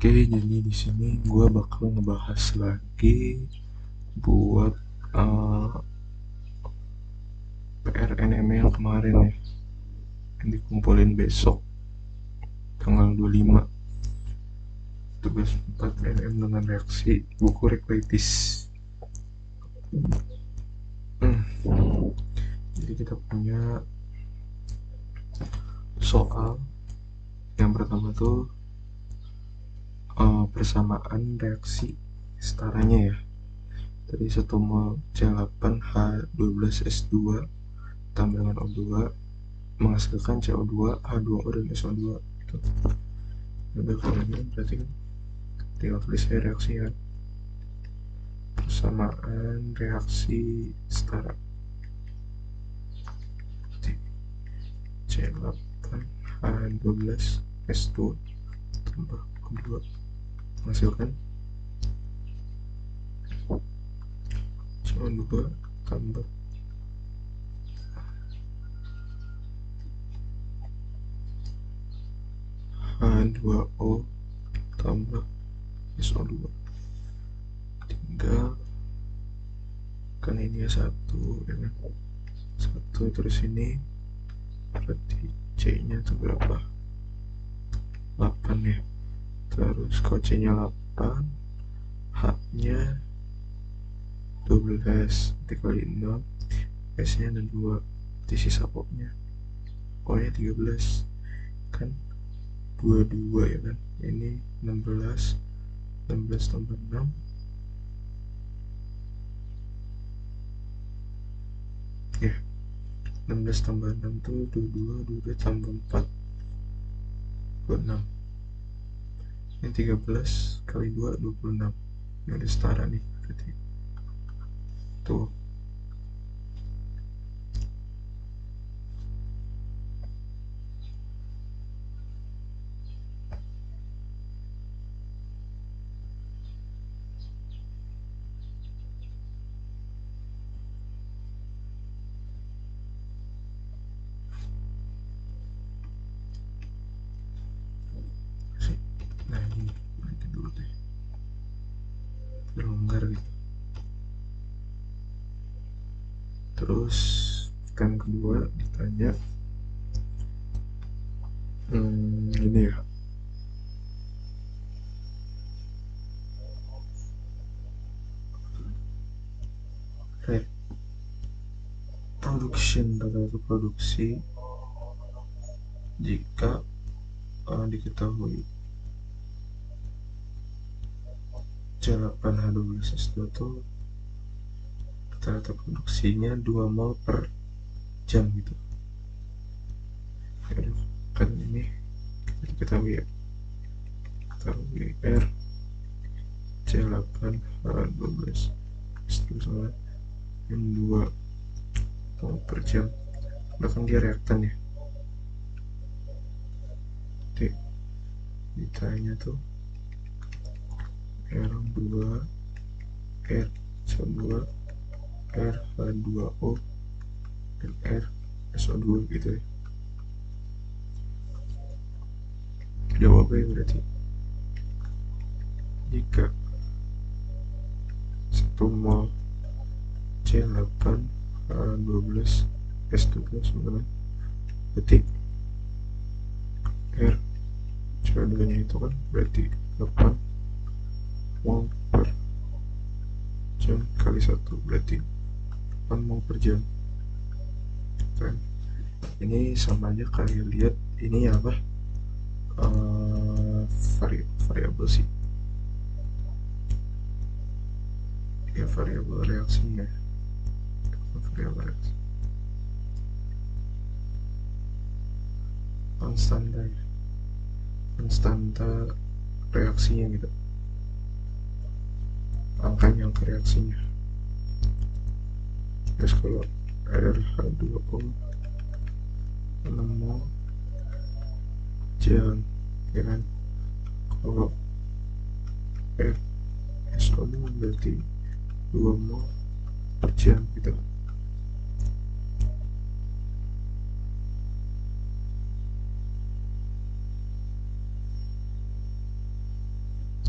Oke, jadi di sini gue bakal ngebahas lagi buat PR NME yang kemarin ya, yang dikumpulin besok tanggal 25, tugas 4 NM dengan reaksi buku Reklaitis. Jadi kita punya soal yang pertama tuh persamaan reaksi setaranya ya. Tadi 1 mol C8H12S2 tambah dengan O2 menghasilkan CO2, H2O, dan SO2 gitu. Udah kalau ini berarti kan tinggal tulis aja reaksi ya. Persamaan reaksi setara C8H12S2 tambah O2 menghasilkan CO2 tambah H2O tambah SO2. Tinggal kan ini ya satu ya kan, satu terus ini berarti C nya itu berapa, 8 ya. Terus kalau C nya 8, H nya 12 dikali 6, S nya ada 2, di sisa O nya, O nya 13 kan, 22 ya kan. Ini 16 tambah 6 ya, 16 tambah 6 tuh 22 tambah 4 26. Ini 13 kali 2 26. Ini udah setara nih berarti tuh. Nah ini berarti dulu deh longgar gitu. Terus kan kedua ditanya ini ya, production atau produksi jika diketahui C8H12S2 tuh rata-rata produksinya 2 mol per jam gitu. Aduh, kan ini kita ketahui ya, ketahui R C8H12S2 sama yang 2 mol per jam. Bahkan dia reaktan ya. Jadi ditanya tuh R2, R CO2, R H2O, dan R SO2 gitu ya. Jawabnya berarti jika 1 mol C8H12S2 sama berarti R CO2 nya itu kan berarti 8 mol per jam kali 1 berarti 8 mol per jam kan. Ini sama aja kayak lihat ini apa, variabel sih ya, variabel reaksinya, variabel reaksi konstanta reaksinya gitu, angkanya, angka reaksinya. Terus kalau RH2O 6 mol jam ya kan, kalau SO2 berarti 2 mol per jam gitu.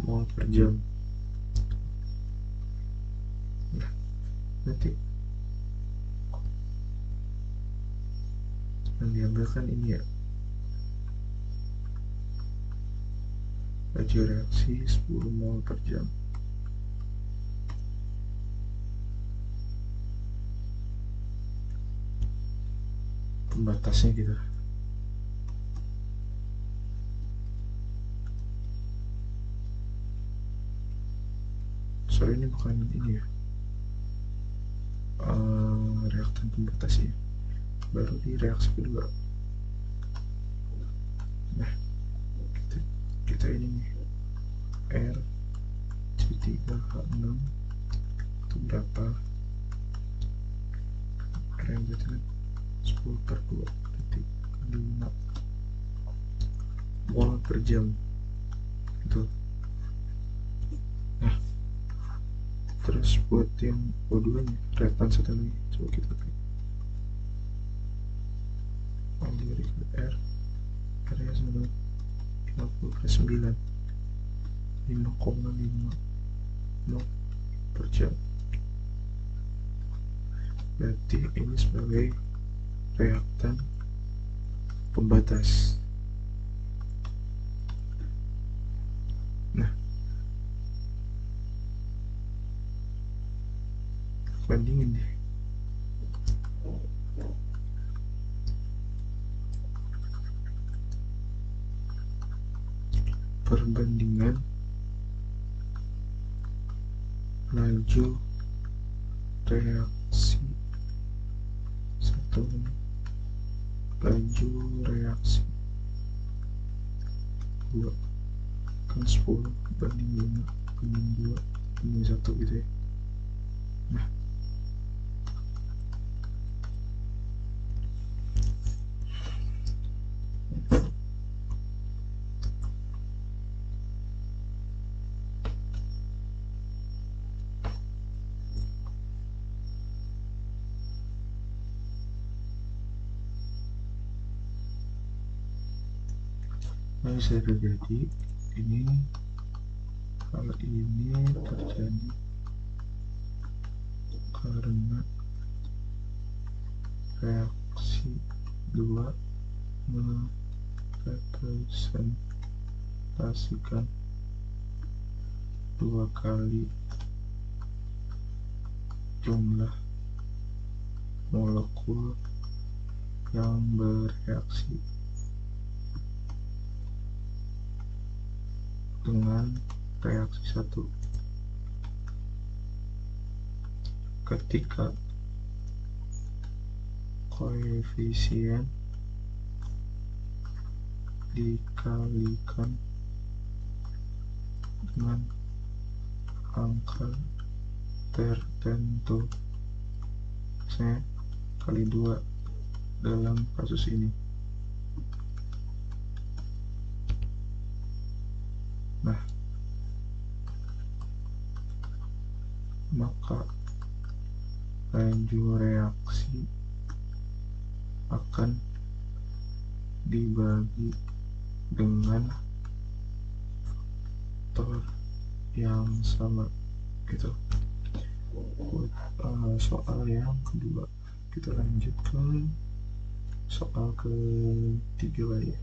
mol per jam. Nah, nanti yang diambil kan ini ya, laju reaksi 10 mol per jam. Pembatasnya gitu. Sorry, ini bukan ini ya, reaktan pembatasnya, baru di reaksi kedua. Nah, kita ini nih, R C3H6 itu berapa? R yang berarti kan 10 per 2 berarti 5 mol per jam gitu. Nah, terus buat yang O2 nya, reaktan satu lagi, coba kita klik algoritma R nya sama 50/9, 5,5 mol per jam. Berarti ini sebagai reaktan pembatas. Nah, bandingin deh. Perbandingan laju reaksi 1, laju reaksi 2 kan 10 banding 5 banding 2 banding 1 gitu ya. Nah, bisa terjadi ini kalau ini terjadi karena reaksi 2 merepresentasikan 2 kali jumlah molekul yang bereaksi dengan reaksi 1 ketika koefisien dikalikan dengan angka tertentu, misalnya kali 2 dalam kasus ini. Nah, maka laju reaksi akan dibagi dengan faktor yang sama gitu. Soal yang kedua, kita lanjut ke soal ketiga lagi.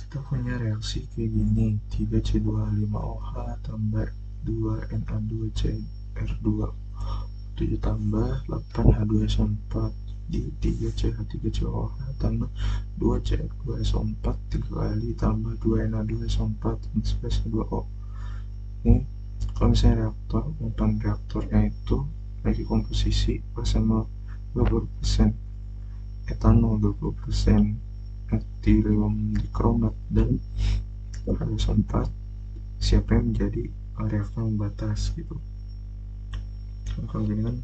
Kita punya reaksi kayak gini, 3C2H5OH tambah 2Na2CR2 7 tambah 8H2SO4 di 3CH3COH tambah 2CR2SO4 3 kali tambah 2Na2SO4 plus 2O. Ini kalau misalnya reaktor, muatan reaktornya itu lagi komposisi bersama 20% etanol, 20% etilium dikromat dan H2SO4, siapa yang menjadi reaktor pembatas gitu. Kalau gini kan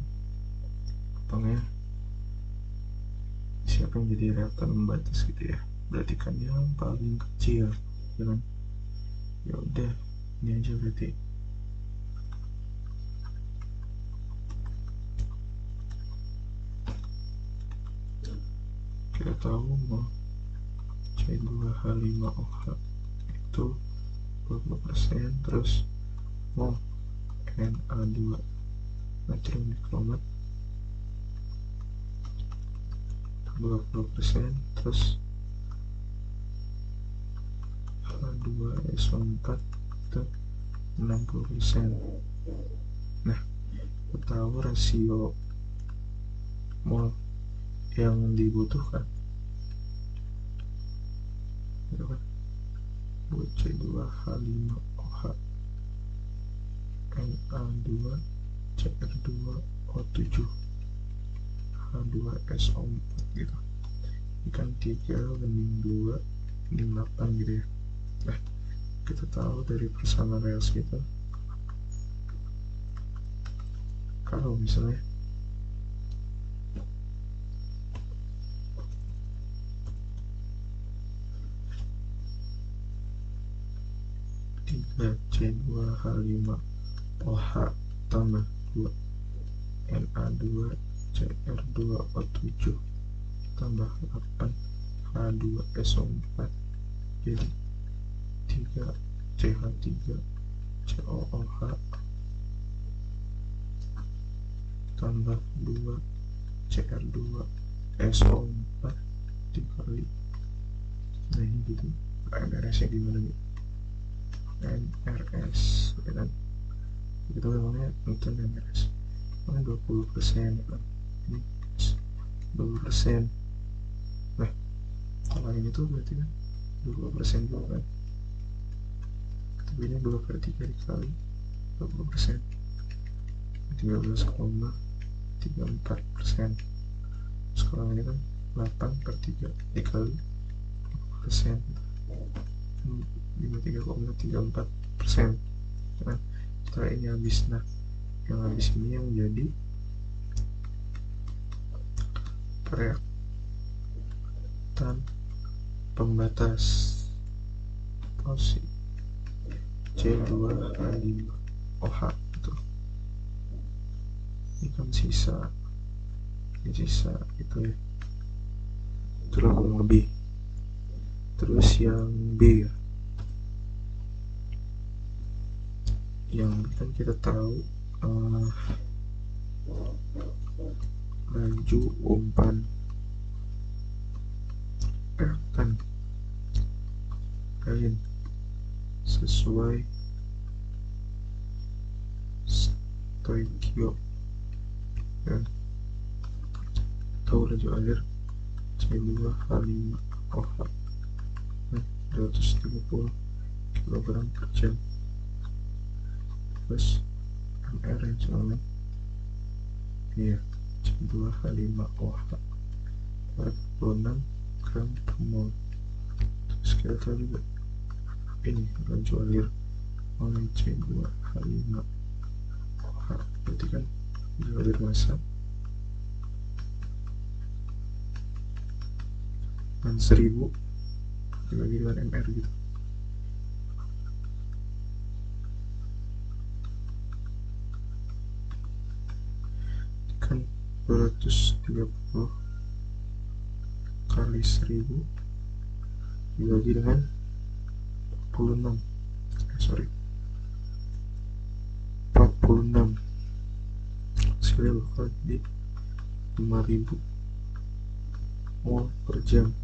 gampangnya siapa yang jadi reaktor pembatas gitu ya, berarti kan yang paling kecil ya kan. Ya udah, ini aja berarti. tahu mol C2H5OH itu 20%, terus mol Na2 natrium dikromat 20%, terus H2SO4 itu 60%. Nah, kita tahu rasio mol yang dibutuhkan itu kan buat C2H5OH Na2 Cr2O7 H2SO4 gitu. Ini kan 3:2 banding 8 gitu ya. Nah, kita tahu dari persamaan reaksi kita, kalau misalnya C2H5OH tambah 2 Na2 Cr2O7 tambah 8 H2SO4 jadi 3 CH3 COOH tambah 2 Cr2 SO4 dikali, nah ini gitu. MRS nya gimana nih? MRS ya kan, kita namanya untuk MRS ini 20% ya kan, ini 20%. Nah, kalau ini tuh berarti kan 20% juga kan, tapi ini 2/3 dikali 20%, 13,34%. Sekarang ini kan 8/3 dikali 20%, 53,34%. Nah, setelah ini habis, nah yang habis ini yang jadi reaktan pembatas posisi C2H5OH itu. Ini kan sisa itu ya, itulah kurang lebih. Terus yang B ya, yang kan kita tahu laju umpan reaktan lain sesuai Stoichio dan atau laju air C2H5OH 230 kg per jam, plus MR yang sama ya C2H5OH 46 gram per mol. Terus kita tahu juga ini laju air oleh C2H5OH berarti kan laju air massa dan 1000 dibagi dengan MR gitu. Kan 230 kali 1000 dibagi dengan 46 hasilnya bakal jadi 5000 mol per jam.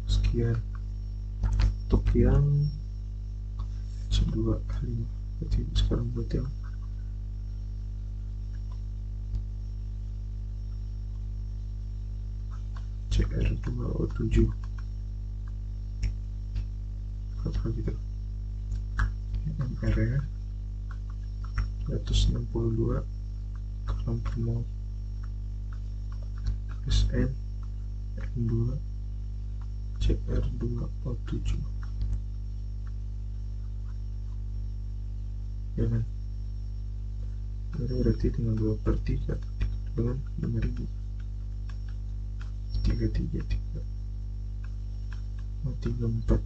Sekian untuk yang C2H5, berarti sekarang buat yang Cr2O7 apa gitu, MR nya 162 gram per mol, Sn N2 Cr2O7 ya kan, berarti tinggal 2/3 dengan 5000 334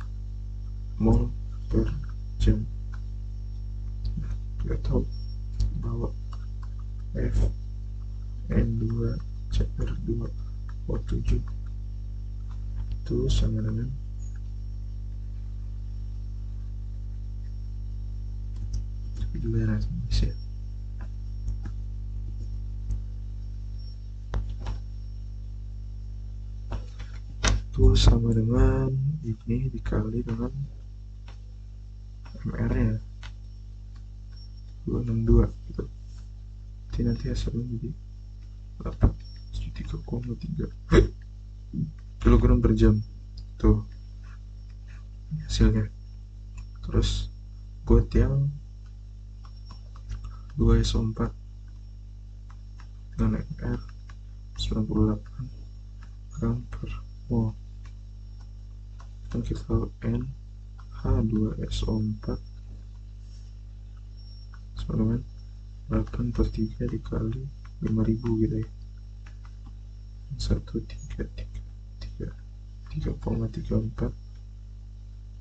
mol per jam. Nah, kita tahu bahwa F N2 Cr2 7 itu sama dengan juga ya. Itu sama dengan ini dikali dengan MR nya 262 gitu. Jadi nanti hasilnya jadi 3,3 kilogram per jam tuh hasilnya. Terus buat yang 2SO4 dengan MR 98 gram per mol, dan kita tahu N H2SO4 sama dengan 8/3 dikali 5000 gitu ya, 3,34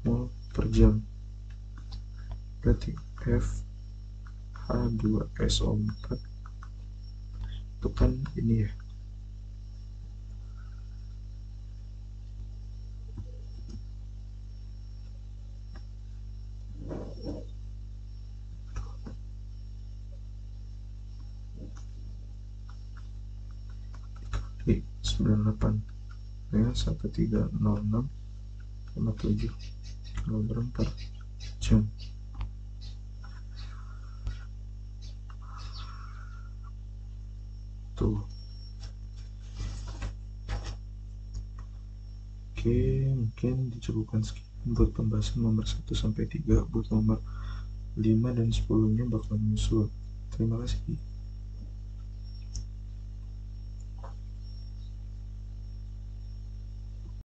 mol per jam. Berarti F H2SO4 itu kan ini ya, di 98 dengan 1306,7 kg per jam. Tuh. Oke, mungkin dicukupkan sekian buat pembahasan nomor 1 sampai 3. Buat nomor 5 dan 10 nya bakal nyusul. Terima kasih.